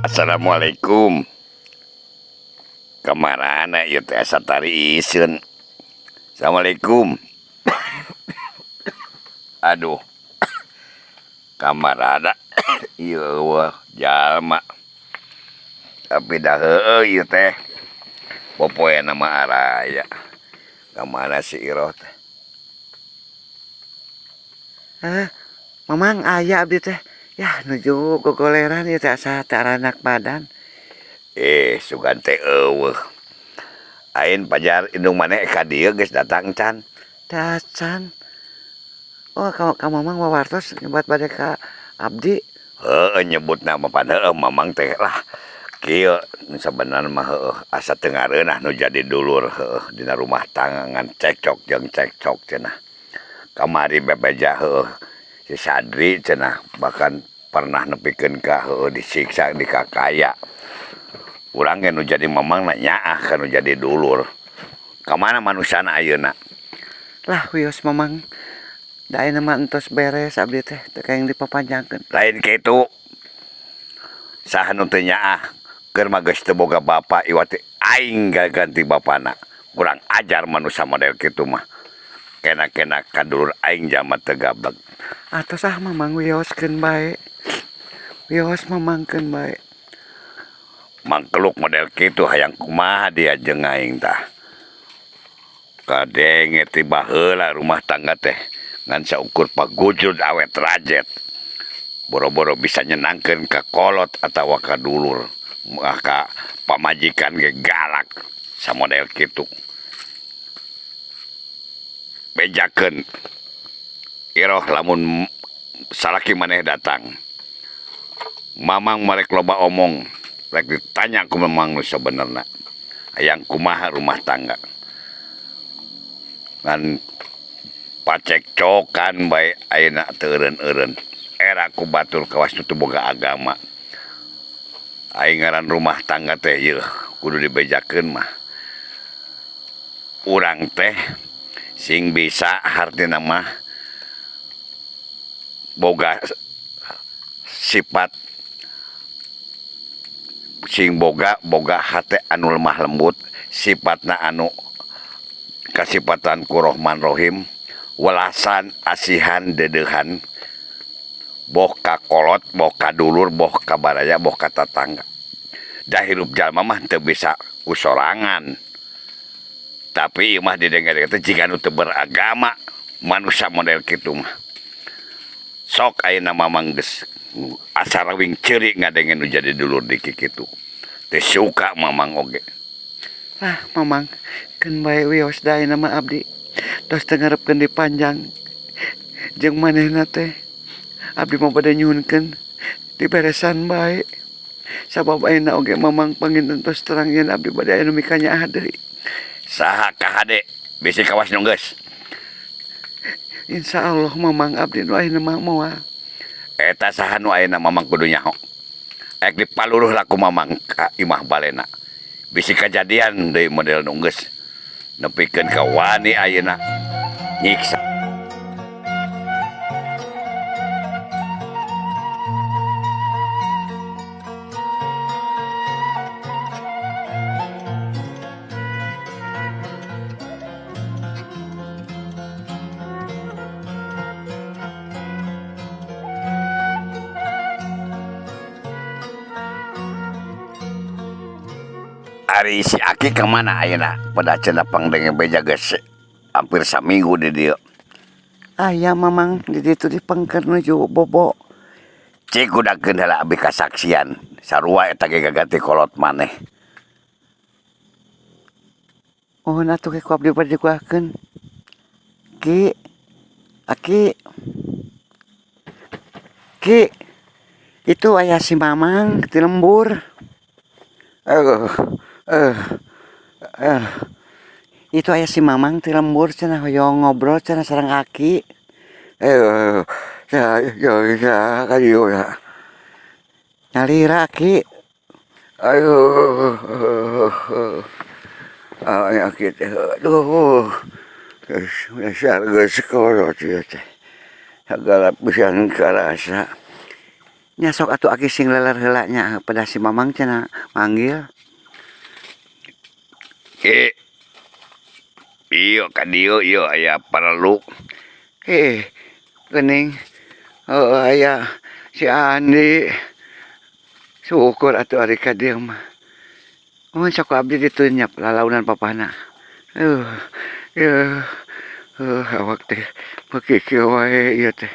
Assalamualaikum. Kamarana ieu teh asa tari iseun. Assalamualaikum. Aduh, kamarana ieu wah jalma. Tapi dah heueuh ieu teh. Popoe nama araya. Kamana si Iroh teh? Mamang aya abdi teh. Ya nuju gogoleran ieu teh asa teu aranak badan. Sugan teh eueuh. Ain pajar indung maneh ka dieu geus datang can. Dacan. Oh, ka mamang wawartos nyebat bade ka abdi. Heueuh nyebut nama pan heueuh mamang teh lah. Kieu sabenerna mah heueuh asa teu ngareunah nu jadi dulur heueuh dina rumah tangga ngan cekcok jeung cekcok cenah. Kamari bebeja heueuh si Sadri cenah bahkan pernah nepikeun ka heueuh disiksa di kakaya. Urang ge nu jadi mamang na nyaah ka nu jadi dulur. Kamana manusana ayeuna? Lah wios mamang. Da ayeuna mah entos beres abdi teh teu kaeng dipapanjangkeun. Lain kitu. Saha nu teu nyaah keur mah geus teu boga bapa iwa teh aing ganti bapana. Kurang ajar manusia model kitu mah. Kena-kena kadulur aing jama teu gablek. Atos mamang wioskeun bae. Wios mamangkeun bae. Mangkeluk model kitu hayang kumaha dia jeung aing tah. Kadenge ti baheula rumah tangga teh ngan saukur pagujud awet rajet. Boro-boro bisa nyenangkeun ka kolot atawa ka dulur. Maka pamajikan ge galak samodel kitu. Bejakeun Iroh lamun salaki maneh datang. Mamang marek loba omong. Rek ditanya ku memang nu sabenerna. Hayang kumaha rumah tangga. Ngan pacekcokan bae ayeuna teu eureun-eureun. Era ku batur kawas nu teu boga agama. Aing ngaran rumah tangga teh yeuh kudu dibejakeun mah. Urang teh sing bisa hartina mah boga sifat sing boga hate anu lemah lembut, sifatna anu kasifatan ku Rahman Rahim, welasan asihan dedeuhan, boh ka kolot, boh ka dulur, boh ka baraya, boh ka tatangga. Da hirup jalma mah teu bisa kusorangan. Tapi ieu mah didengar teh jiga nu teu beragama, manusia model kitu mah. Sok ayeuna mamang geus asa rawing ceurik ngadengen nu jadi dulur di kitu. Teu suka mamang oge. Lah mamang keun bae wios da ayeuna mah abdi. Tos teu ngarepkeun dipanjang. Jeung manehna teh abdi mah bade nyuhunkeun diberesan bae. Sabab ayeuna oge mamang panginten tos terang yen abdi bade aya nu mika nyaah deui. Saha ka hade bisi kawas nu geus. Insyaallah mamang abdi nu ayeuna mah moal. Eta saha nu ayeuna mamang kudu nyaho. Ek dipaluluh laku mamang ka imah balena. Bisi kajadian deui model nu geus nepikeun ka wani ayeuna nyiksa. Ari si Aki kemana ayeuna? Pada cenah pangdenge beja geus hampir saminggu di dieu. Aya mamang di ditu dipengker nuju bobo. Cik kudakeun heula abi kasaksian. Sarua eta ge gaganti kolot maneh. Oh atuh ge ku abdi bade diguakeun. Ki. Aki. Ki. Itu aya si mamang di lembur. Itu aya si mamang di lembur cenah hoyong ngobrol cenah sareng Aki. Ya kadieu ya. Nalira Aki. Aki teh aduh. Dasar geus kolot ieu teh. Sagala pisan karasa. Nya sok atuh aki sing leler heula nya pada si Mamang cenah manggil. Ki, iyo ka dieu ieu aya perlu. Geuning aya si Andi. Syukur atuh ari ka dieu mah. Mun sok abdi ditunyap lalaunan papana. Uh, ya, awak teh pakikeu wae ieu teh.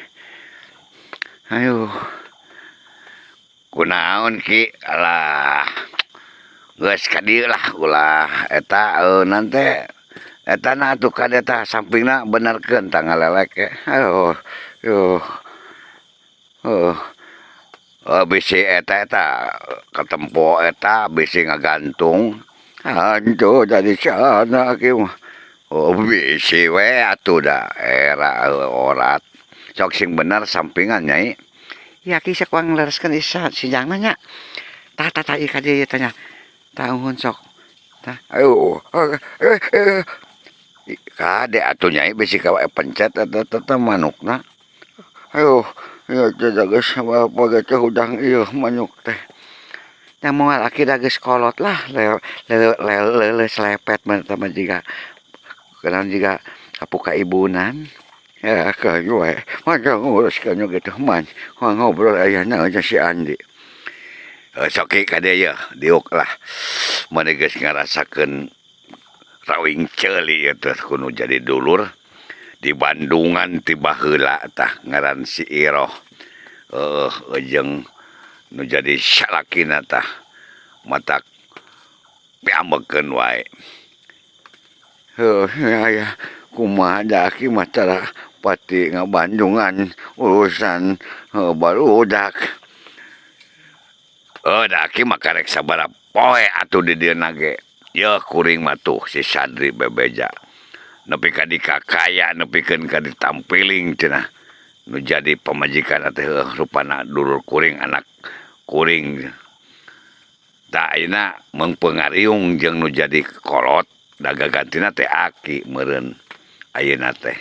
Ayo, Kunaon Ki? Alah, geus ka dieu lah ulah eta nante eta na atuh ka eta sampingna benerkeun tanggal lelek ke. ayo, yo, Bisi eta ketempo eta bisi ngagantung. anjo jadi sana ki mah. Bisi we atuh da era orat. Sok sing bener sampingan nyai. Ya ki sakuang lereskeun isa si jangna nya. Tah tah ka dieu tanya. Tahun sok. Tah. Ayo, kade atuh nyai bisi ka pencet eta manukna. Ayo, ya jaga sama apa ge hudang ieu manuk teh. Yang moal aki da geus kolot lah, lele selepet mah tama jiga. Kenaon jiga kapuka ibunan. Ya kayu we. Mangga ngurus kanyo gitu man. Ngobrol aya naon si Andi. Soki ka dieu diuk lah. Mane geus ngarasakeun rawing ceuli teh kudu jadi dulur di Bandungan ti baheula tah ngaran si Iroh. Jeung nu jadi salakina tah matak piambekeun wae. Ya kumaha da aki mah cara pati ngabandungan urusan barudak. Daki mah karek sabaraha poe atuh di dieu nage. Yeuh kuring mah tuh si Sadri bebeja. Nepi ka dikakaya, nepikeun ka ditampiling cenah. Nu jadi pamajikan teh rupana dulur kuring anak kuring. Da ayeuna mengpengariung jeung nu jadi kolot da gagantina teh aki meureun ayeuna teh.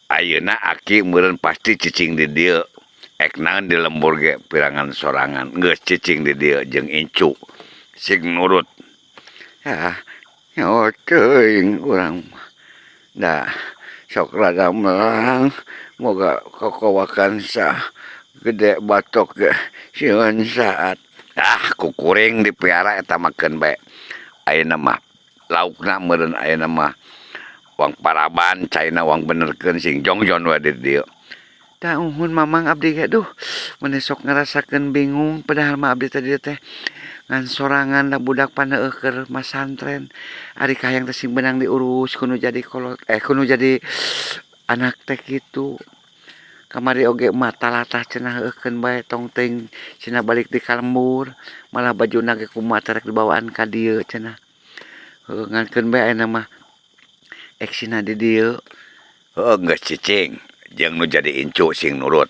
Ayeuna aki meureun pasti cicing di dieu. Ek naon di lembur ge pirangan sorangan geus cicing di dieu jeung incu sing nurut. Ya, nyawa teuing urang da sok rada melang moga kokowakan sa gede batok ge sieun saat. Kukuring dipiara eta makeun bae. Ayeuna mah laukna meureun ayeuna mah wang paraban caina wang benerkeun sing jongjon we di dieu. Da uhun Mamang abdi ge duh mun sok ngarasakeun bingung padahal mah abdi tadi teh ngan sorangan da budak paneueuh keur masantren ari kahayang teh sing benang diurus kudu jadi kolot kudu jadi anak teh kitu. Kamari oge mah talatah cenah eukeun bae tong teuing cenah balik di kalembur malah bajuna ge kumaha rek dibawaan ka dieu cenah. Ngankeun bae ayeuna mah eksina di dieu. Geus cicing jeung nu jadi incu sing nurut.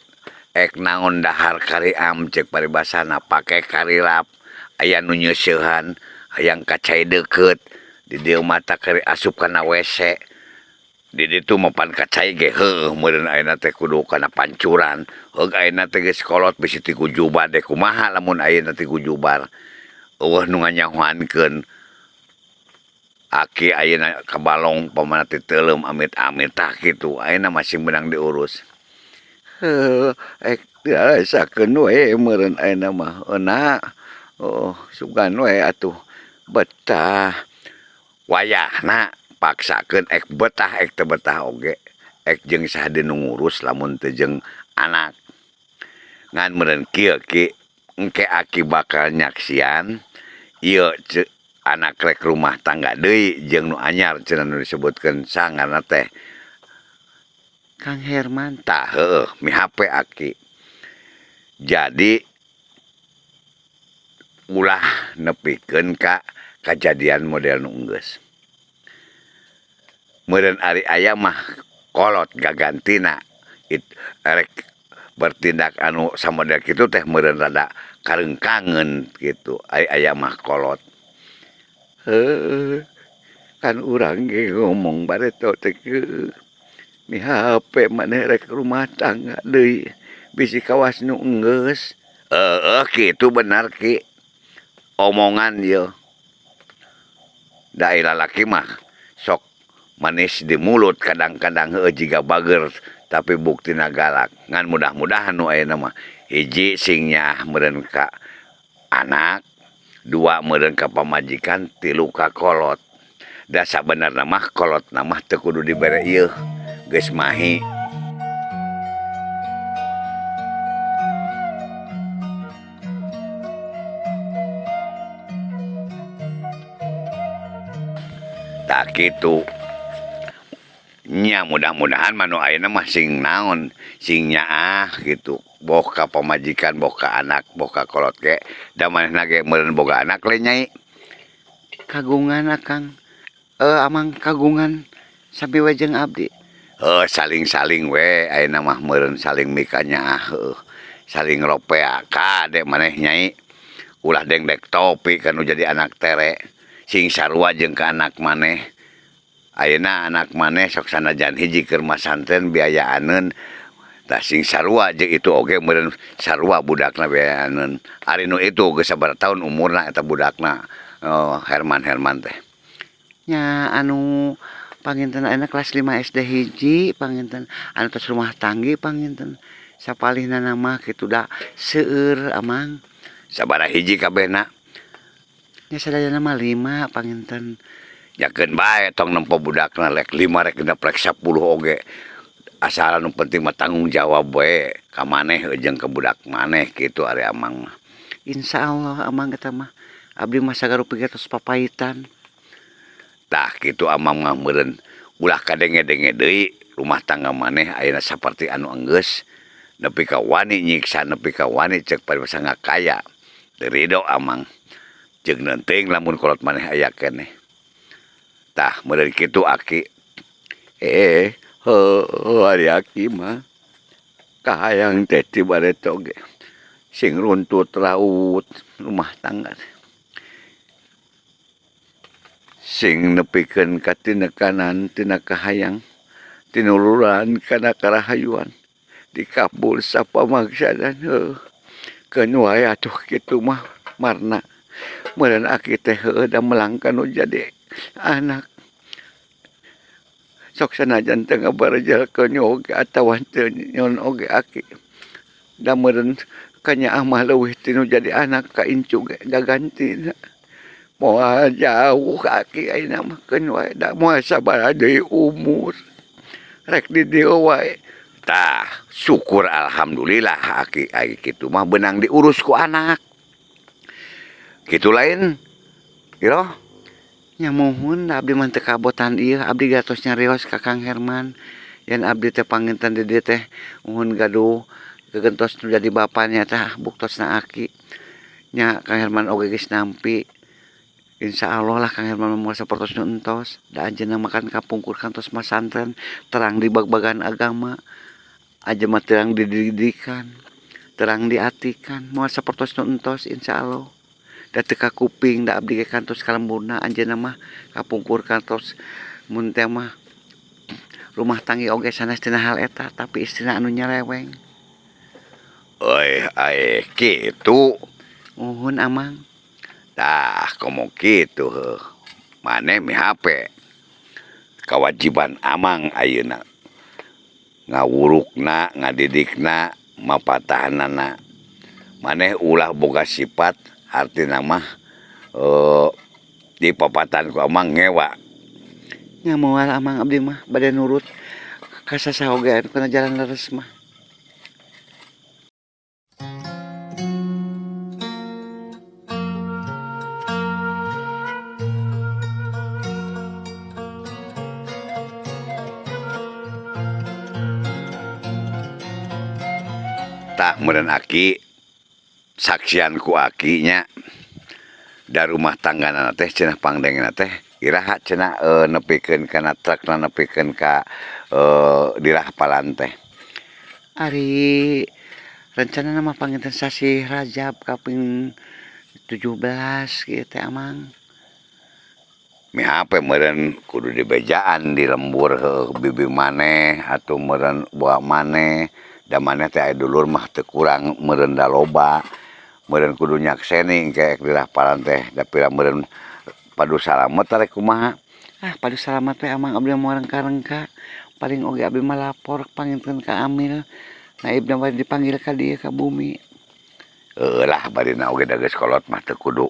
Ek naon dahar kariam cek paribasana pake karilap. Aya nu nyeusehan hayang kacai deukeut di dieu mata kari asup kana WC. Di ditu mapan kacai ge heuh meureun ayeuna teh kudu kana pancuran. Ayeuna teh geus kolot bisi ti kujubar deh kumaha lamun ayeuna ti kujubar. Eueuh nu nganyahoankeun aki ayeuna kabalong pamana ti teuleum amit-amit tah kitu ayeuna masih menang diurus. Ek dirasakeun we meureun ayeuna mah euna. Sugan we atuh betah. Wayahna paksakeun ek betah ek teu betah oge. Ek jeung sahade nu ngurus lamun teu jeung anak. Ngan meureun kieu Ki, engke aki bakal nyaksian ieu anak rek rumah tangga deui jeung nu anyar cenah nu disebutkeun sangarna teh Kang Herman. tah heueuh mihape aki. Jadi ulah nepikeun ka kajadian model nu geus. Meureun ari aya mah kolot gagantina rek bertindak anu samodel kitu teh meureun rada kareungkangeun kitu. Ari aya mah kolot. Kan urang ge ngomong bareto teh mihape maneh rek rumah tangga deui bisi kawas nu enggeus. Kitu benar ki. Omongan ieu. Da lalaki mah sok manis di mulut kadang-kadang jiga bager tapi buktina galak. Ngan mudah-mudahan nu ayeuna mah hiji singnya meureun ka anak, dua meureun ka pamajikan, tilu ka kolot. Da sabenerna mah kolotna mah teu kudu dibere ieu, geus mahi. Tak kitu. Nya mudah-mudahan manu ayeuna mah sing naon, sing nyaah gitu. Boh ka pamajikan, boh ka anak, boh ka kolot ge. Da manehna ge meureun boga anak le nyai. Kagungan akang. Amang kagungan sabiwe jeung abdi. Saling-saling we ayeuna mah meureun saling mika nyaah heuh. Saling ropea ka de maneh nyai. Ulah dengdek topi kanu jadi anak tere. Sing sarua jeung ka anak maneh. Ayeuna anak maneh sok sanajan hiji keur masantren biayaaneun tah sing sarua jeung itu oge meureun sarua budakna biayaaneun. Ari nu itu geus sabaraha taun umurna eta budakna Herman teh. Nya anu panginten ayeuna kelas 5 SD hiji panginten anu tos rumah tanggi panginten sapalihna nama kitu da seueur amang. Sabaraha hiji kabehna? Nya sadayana mah 5 panginten. Yakeun bae tong nempo budakna lek 5 rek neplek 10 oge. Asal nu penting mah tanggung jawab we ka maneh jeung ka budak maneh kitu ari amang mah. Insyaallah amang eta mah abdi mah sagarupi tos papaitan. Tah kitu amang mah meureun ulah kadenge-denge deui rumah tangga maneh ayeuna saperti anu enggeus nepi ka wani nyiksa nepi ka wani ceuk paribasa ngakaya. Teu ridho amang. Jeung neuting lamun kolot maneh aya keneh. Tah meureun kitu aki. Ari aki mah kahayang teh ti baret oge. Sing runtut raut rumah tangga. Sing nepikeun ka tinekanan tina kahayang tinuluran kana karahayuan dikabul sapamaksana keun wae atuh kitu mah marna meureun aki teh heueuh da melangkan nu jadi anak sok sanajan teu ngabarejelekeun oge atawa teu nyon oge aki da meureun kanyaah mah leuwih ti nu jadi anak ka incu ge gagantina moal jauh aki ayeuna mah keun wae da moal sabaraha deui umur rek di dieu wae. Tah syukur alhamdulillah aki ai kitu mah beunang diurus ku anak kitu lain Iro. Nya muhun abdi mah teu kabotan ieu abdi gatos nyarios ka Kang Herman yen abdi teh panginten di dieu teh muhun gaduh gegentos nu jadi bapanya teh buktosna aki nya Kang Herman oge geus nampi. Insyaallah lah Kang Herman moal sapertos nu entos da anjeunna makan kapungkur kantos masantren terang di bag-bagan agama aja mah terang dididikan terang diatikan moal sapertos nu entos insyaallah. Da teu ka kuping da abdi ge kantos kalemburna anjeunna mah kapungkur kantos mun teh mah rumah tanggi oge sanes tina hal eta tapi istrina anu nyareweng. Ai kitu. Muhun amang. Tah komo kitu heuh. Maneh mihape kewajiban amang ayeuna ngawurukna ngadidikna mapatahanana. Maneh ulah boga sifat artina mah di papatan ku amang ngewa. Nya moal amang abdi mah bade nurut ka sasahogean kana jalan leres mah. Tak meureun aki saksian ku akinya da rumah tanggana teh cenah pangdengna teh iraha cenah nepikeun kana trukna nepikeun ka dirahpalan teh. Ari rencana mah panginten sasi Rajab kaping 17 kieu teh amang. Mihape meureun kudu dibejaan di lembur heuh bibi maneh atuh meureun buah maneh da maneh teh aya dulur mah teu kurang meureun da loba meureun kudu nyakseni engke dirah paran teh da pira meureun padu salamet rek kumaha. Padu salamet we amang abdi mah rengka-rengka. Paling oge abdi mah lapor panginten ka Amil. Naibna bade dipanggil ka dieu ka bumi. Lah barina oge da geus kolot mah teu kudu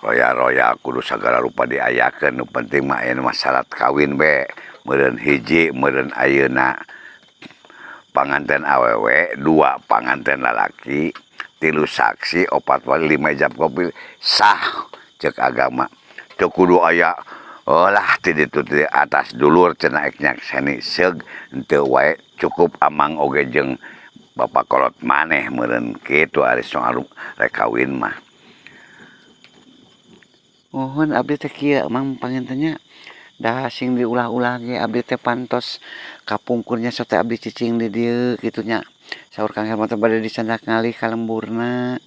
roya-roya kudu sagala rupa diayakeun nu penting mah aya mah syarat kawin we meureun hiji meureun ayeuna panganten awewe 2 panganten lalaki 3 saksi 4 wali 5 ijab kabul sah cek agama teu kudu aya lah ti ditu ti atas dulur cenah ek nyakseni seug henteu wae cukup amang oge jeung bapak kolot maneh meureun kitu ari soal rek kawin mah. Mohon abdi teh kieu amang pangintennya. Da sing diulah-ulah ge abdi teh pantos kapungkurnya sote abdi cicing di dieu kitu nya. Saur Kang Herman teh bade dicandak ngalih ka lemburna.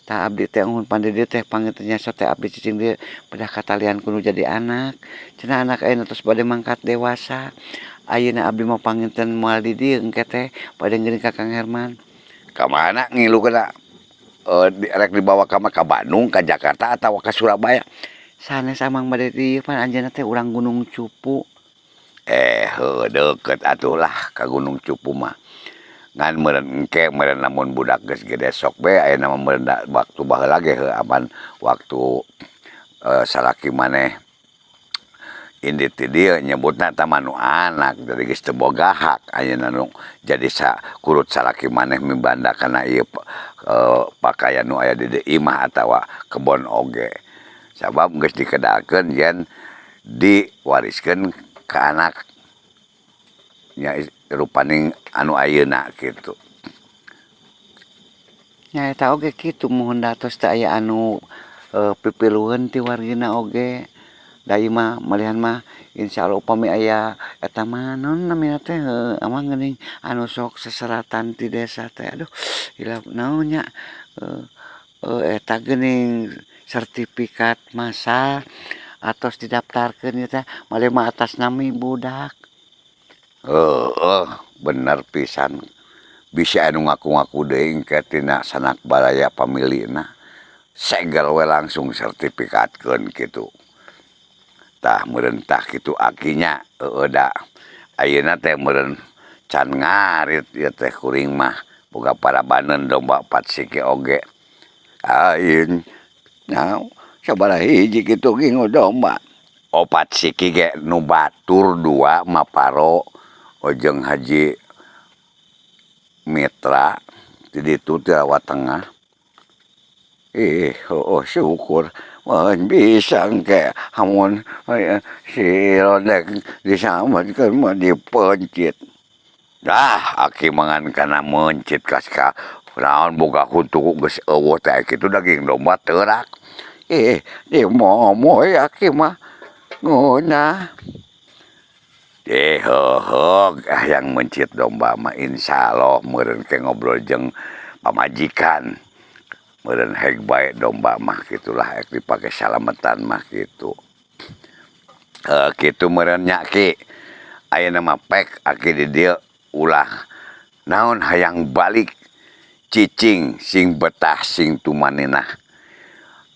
Tah abdi teh nuhun pan di dieu teh pangintennya sote abdi cicing dieu pedah katalian kudu jadi anak. Cenah anak ayeuna tos bade mangkat dewasa. Ayeuna abdi mah panginten moal di dieu engke teh bade ngeuring ka Kang Herman. Ka mana ngilu kana rek dibawa ka Bandung ka Jakarta atawa ka Surabaya. Sanes amang bade di dieu pan anjeunna teh urang Gunung Cupu. Deukeut atuh lah ka Gunung Cupu mah. Ngan meureun engke meureun lamun budak geus gede sok we ayeuna mah meureun waktu baheula ge aman waktu salaki maneh indit ti dieu nyebutna tah manu anak jadi geus teu boga hak ayeuna nu jadi kurut salaki maneh mibanda kana ieu pakaian nu aya di dieu imah atawa kebon oge. Sabab geus dikedalkeun yen diwariskeun ka anak nya rupaning anu ayeuna kitu. Nya eta oge kitu mohon datos teh aya anu pipilueun ti wargina oge. Da ieu mah malihan mah insyaallah upami aya eta mah naon namina teh amang geuning anu sok seseratan ti desa teh aduh hilap naon nya eta geuning sertifikat masal atos didaftarkeun ieu teh malih mah atas nami budak. Bener pisan bisi anu ngaku-ngaku deui engke tina sanak balaya pamilina segel we langsung sertifikatkeun kitu. Tah meureun tah kitu akinya da ayeuna teh meureun can ngarit ieu teh kuring mah boga parabaneun domba 4 siki oge. Ayeun naon sabaraha hiji kitu gingo domba. 4 siki ge nu batur 2 maparo jeung Haji Mitra di ditu ti Rawa Tengah. Syukur mun bisa engke hamun si Rondek diselametkeun mah dipencit. Aki mangan kana mencit kas ka naon boga huntu geus eueuh teh kitu daging domba teurak. Di momoy aki mah ngeunah. Yang mencit domba mah insyaallah meureun ke ngobrol jeung pamajikan. Meureun heg bae domba mah gitulah ek dipake salametan mah gitu. Kitu meureun nya Ki. Ayeuna mah pek aki di dieu ulah naon hayang balik cicing sing betah sing tumanenah.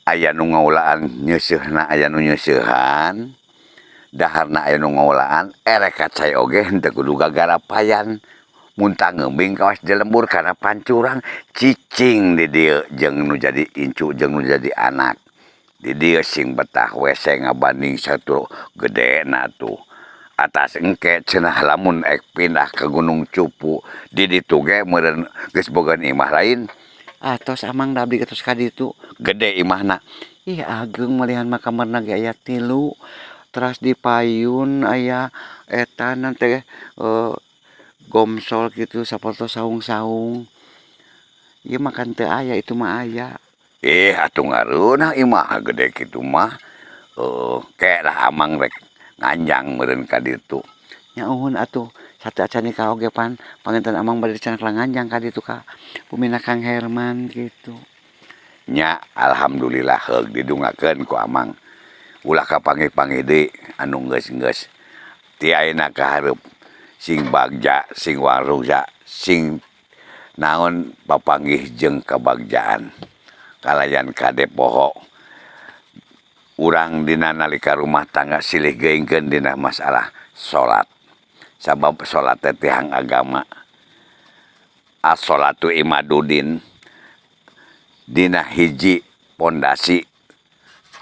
Aya nu ngaulaan nyeuseuna aya nu nyeusehan. Daharna aya nu ngaulaan erek kacai oge henteu kudu gagarapayan mun tangeumbing kawas dilembur kana pancurang cicing di dieu jeung nu jadi incu jeung nu jadi anak di dieu sing betah we ngabanding satu gedena tuh atas engke cenah lamun ek pindah ke Gunung Cupu di ditu ge meureun geus bogaan imah lain Tos amang da abdi geus ka ditu gede imahna. Ih ageng malihan mah kamarna ge aya 3 teras dipayun aya eta teh gomsol gitu saperto saung-saung. Ieu mah kan teu aya itu mah aya. Atuh ngareunah imah gede kitu mah. Ke lah amang rek nganjang meureun ka ditu. Nya uhun atuh sateu acan nikah oge pan panginten amang bade dicanak nganjang ka ditu ka bumina Kang Herman gitu. Nya alhamdulillah heug didungakeun ku amang. Ulah kapanggih-panggih deui anu geus-geus ti ayeuna ka hareup sing bagja sing warungja sing naon papanggih jeung kabagjaan kalayan kade poho urang dina nalika rumah tangga silih geingkeun dina masalah salat sabab salat teh tihang agama as-salatu imadudin dina hiji pondasi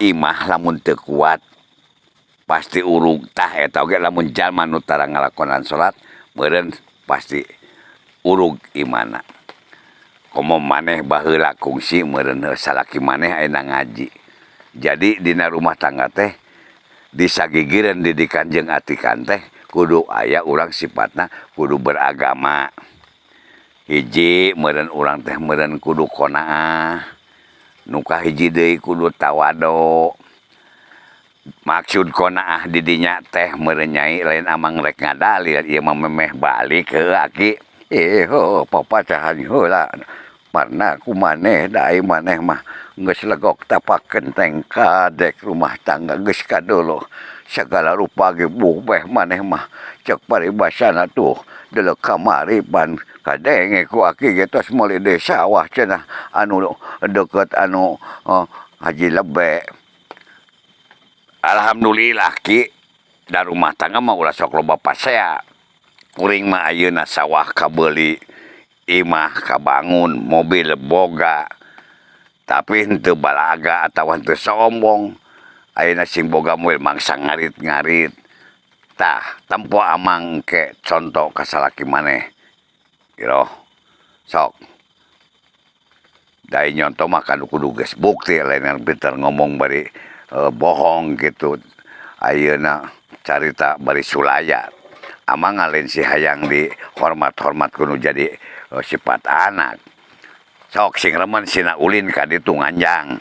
imah lamun teu kuat pasti urug tah eta oge lamun jalma nu tara ngalakonan salat meureun pasti urug imana komo maneh baheula kungsi meureun salaki maneh ayeuna ngaji jadi dina rumah tangga teh disagigireun didikan jeung atikan teh kudu aya urang sifatna kudu beragama hiji meureun urang teh meureun kudu qanaah nu kahiji deui kudu tawado maksud qanaah di dinya teh meureun nyai lain amang rek ngadalil ieu mah memeh balik heuh aki papacahan heula parna ku maneh da ai maneh mah geus legok tapakeun teng kadek rumah tangga geus kadolo sagala rupa ge beh maneh mah cek paribasana tuh delok kamari pan kadenge ku aki ge tos meuli deui sawah cenah anu deukeut anu Haji Lebe. Alhamdulillah ki da rumah tangga mah ulah sok loba pasea kuring mah ayeuna sawah kabeuli imah kabangun mobil boga tapi henteu balaga atawa henteu sombong ayeuna sing boga mobil mangsa ngarit-ngarit tah tempo amang ke contoh ka salaki maneh gitu sok dai nyonto mah kudu geus bukti lain pinter ngomong bari bohong gitu ayeuna carita bari sulaya amang ngalen si hayang di hormat-hormat kudu jadi sifat anak sok sing remen sina ulin ka ditu nganjang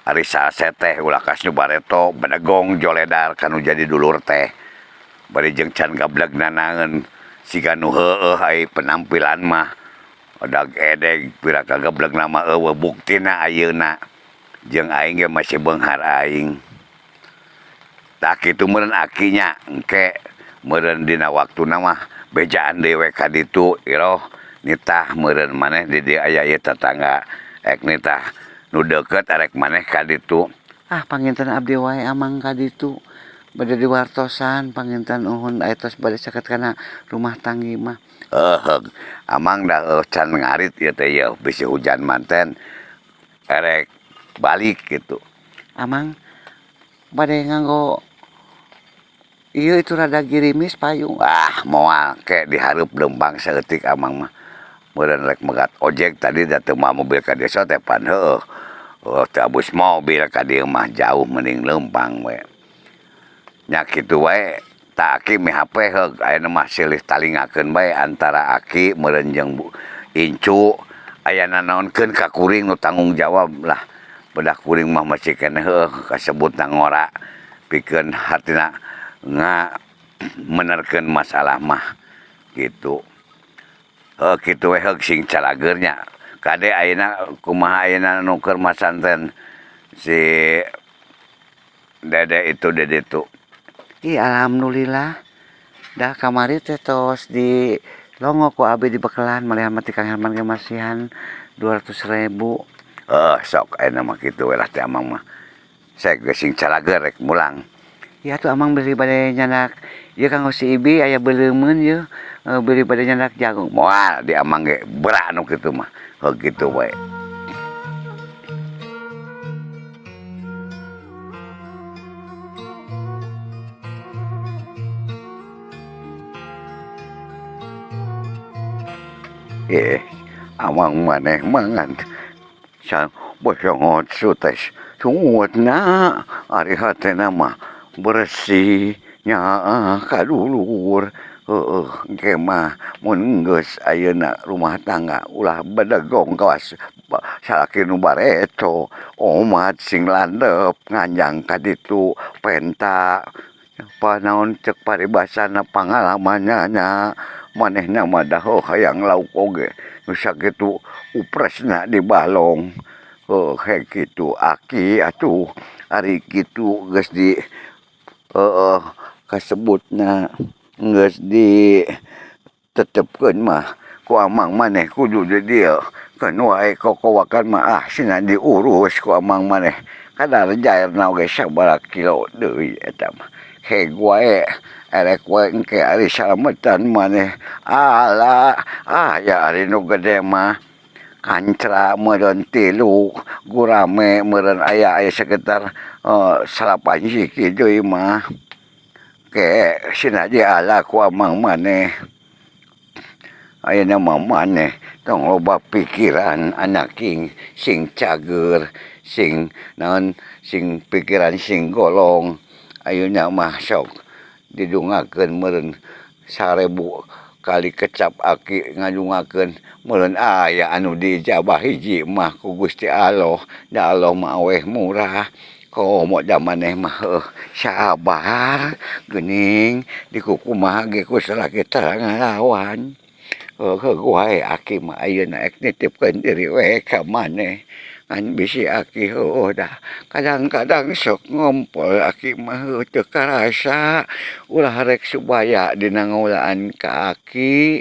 ari saset teh ulah kas bareto badagong joledar kanu jadi dulur teh bari jeung can gableg nanaeun siga nu heueuh ai penampilan mah odag edeg pira kagablek nama eueuh buktina ayeuna jeung aing ge masih beunghar aing tah kitu meureun akinya engke meureun dina waktuna mah bejaan dewe ka ditu iroh nitah meureun maneh di dieu aya ieu tetangga ek nitah nu deukeut arek maneh ka ditu panginten abdi wae amang ka ditu bade diwartosan panginten uhun aya tos bade saket kana rumah tanggi mah amang da can ngarit ieu teh ieu bisi hujan manten erek balik gitu amang bade nganggo ieu itu rada girimis payung moal ke dihareup leumpang saeutik amang mah meureun rek megat ojek tadi da teu mah mobil ka desa teh pan heueuh teu abus mobil ka dieu mah jauh mending leumpang we nya kitu wae ta aki meh hape heug ayeuna mah silih talingakeun bae antara aki meureun jeung incu aya nanaonkeun ka kuring nu tanggung jawab lah bedah kuring mah masih keneh heueuh kasebutna ngora pikeun hartina menerkeun masalah mah gitu kitu we heug sing calageurnya kade ayeuna kumaha ayeuna nu keur masanten si dede itu alhamdulillah dah kamari teh tos di longo ku abi di bekelan malihan mati Kang Herman ge masihan 200.000 sok ayeuna mah kitu we lah teh amang mah sae geus sing calageur rek mulang ya tuh amang beli bade nyanak ieu kanggo si Ibi aya beuleumeun ieu beli bade nyanak jagung moal di amang ge beura nu kitu mah heug kitu we amang maneh mangan sa bosongot sutes sungutna ari hatena mah bersih nya kadulur engke mah mun geus ayeuna rumah tangga ulah badagong kawas salaki nu bareto omat sing landep nganjang ka ditu penta panaon cek paribasana pangalamannya nya manehna mah daho hayang lauk oge nu sakitu upresna di balong he kitu aki atuh ari kitu geus di kasebutna geus di tetepkeun mah ku amang maneh kudu di dieu keun wae kokowakan mah cenah diurus ku amang maneh kadar jaerna oge sabaraha kilo deui eta mah heg wae erek wae engke ari salametan maneh alah aya ari nu gede mah kancra meureun 3 gurame meureun aya sekitar 8 siki deui mah ke cenah diala ku amang maneh ayeuna mah maneh tong loba pikiran anak sing cager sing naon sing pikiran sing golong ayeuna mah sok didungakeun meureun 1000 kali kecap aki ngadungakeun meureun aya anu dijabah hiji mah ku Gusti Allah da Allah mah aweh murah komo da maneh mah sabar geuning dikukumaha ge ku salaki terang ngalawan heug wae aki mah ayeuna ek nitipkeun diri we ka maneh ngan bisi aki heueuh dah kadang-kadang sok ngompol aki mah teu karasa ulah rek supaya dina ngaulaan ka aki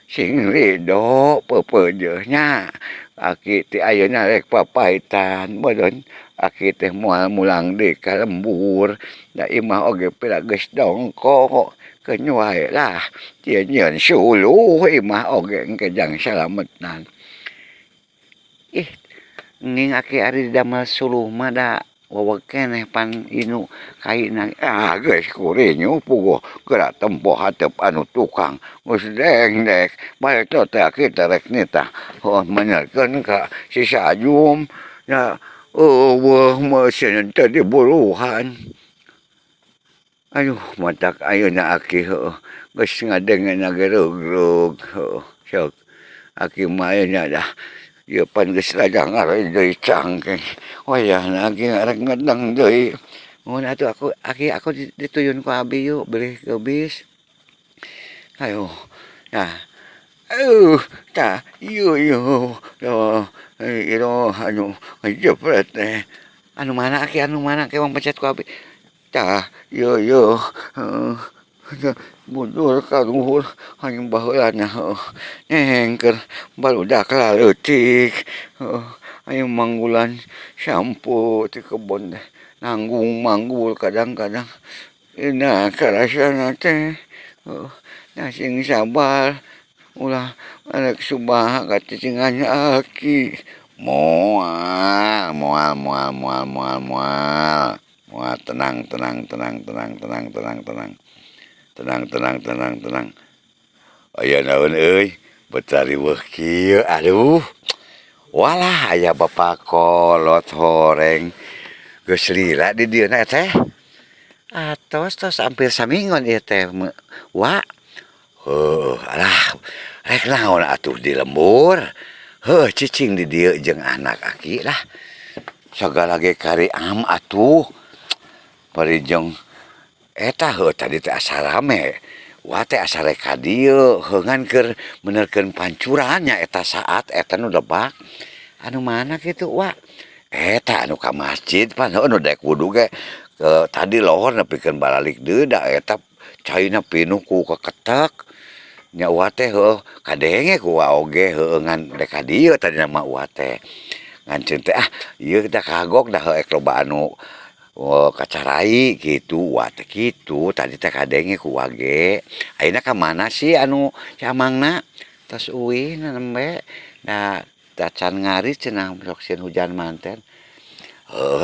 sing ridho pepeujeuh nya aki ti ayeuna rek papaitan meureun aki teh moal mulang deui ka lembur da imah oge pira geus dongko keun wae lah ieu nyieun suluh imah oge engke jang salametnan ih nging aki ari didamel suluh mah da weweg keneh pan inu kaina geus kurinyu puguh geura tempo hateup anu tukang geus dengdek bae tos teh aki teh rek nitah menyerkeun ka si Sajum nya eueuh meusieun teh diburuhan aduh matak ayeuna aki heueuh geus ngadengeunna ge reug-reug heueuh sok aki mah ayeuna dah ieu pan geus rajang ngaroe deui cangkeh wayahna aki rek ngedeng deui mun atuh aki aku dituyun ku abi yuk beli geubis ayo nah tah ieu anu jepret teh anu mana aki anu mana kewang pencet ku abi tah ieu mundur ka luhur hayang baheulana ngengker barudak laleutik aya manggulan sampo ti kebon teh nanggung manggul kadang-kadang nah karasana teh nya sing sabar ulah rek subaha ka cicingan aki moal tenang aya naon euy betari weuh kieu aduh walah aya bapa kolot horeng geus lila di dieuna teh atos tos hampir samingon ieu teh wa alah rek naon atuh di lembur cicing di dieu jeung anak aki lah sagala ge kariam atuh parijeng eta tadi teh asa rame wa teh asa rek ka dieu heungan keur benerkeun pancuran nya eta saat eta nu lebak anu mana kitu wa eta anu ka masjid pan nu daek wudu ge tadi lohor nepikeun balalik deui da eta caina pinuh ku keketek nya wa teh kadenge ku wa oge ngan dek ka dieu tadi nama wa teh ngan ceun teh ieu da kagok da ek loba anu kacarai gitu wa teh kitu tadi teh kadenge ku wa ge ayeuna ka mana sih anu si amangna tos euih nembe da can ngaris cenah sok sieun hujan manten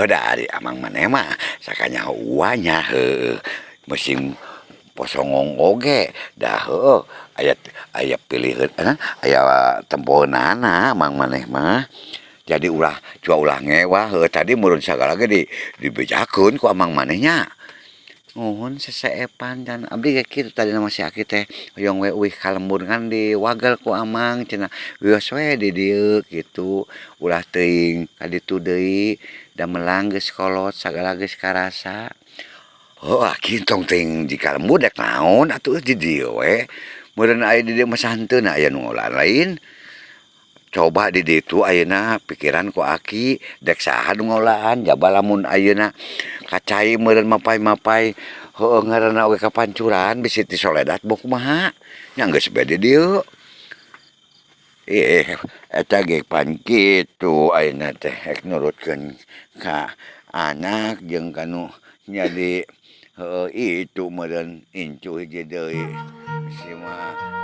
da ari amang maneh mah sakanya uanya musim posongong oge dah aya piliheun aya tempohna amang maneh mah jadi ulah cua ulah ngewa tadi meureun sagala ge dibejakeun ku amang manehnya nuhun seseepan dan abdi ge kitu tadi nama si aki teh hoyong we euih ka lembur ngan diwagel ku amang cenah wios we di dieu kitu ulah teuing ka ditu deui da melang geus kolot sagala geus karasa aki tong teuing di ka lembur dek naon atuh di dieu we meureun aya di dieu mah santeuna aya nu lain coba di ditu ayeuna pikiran ku aki dek saha nu ngolahan jaba lamun ayeuna kacai meureun mapai-mapai heueuh ngaranna oge kapancuran bisi ti Soledad beuh kumaha nya geus bae di dieu. Eta ge pan kitu ayeuna teh rek nurutkeun ka anak jeung kanu jadi itu meureun incu hiji deui si mah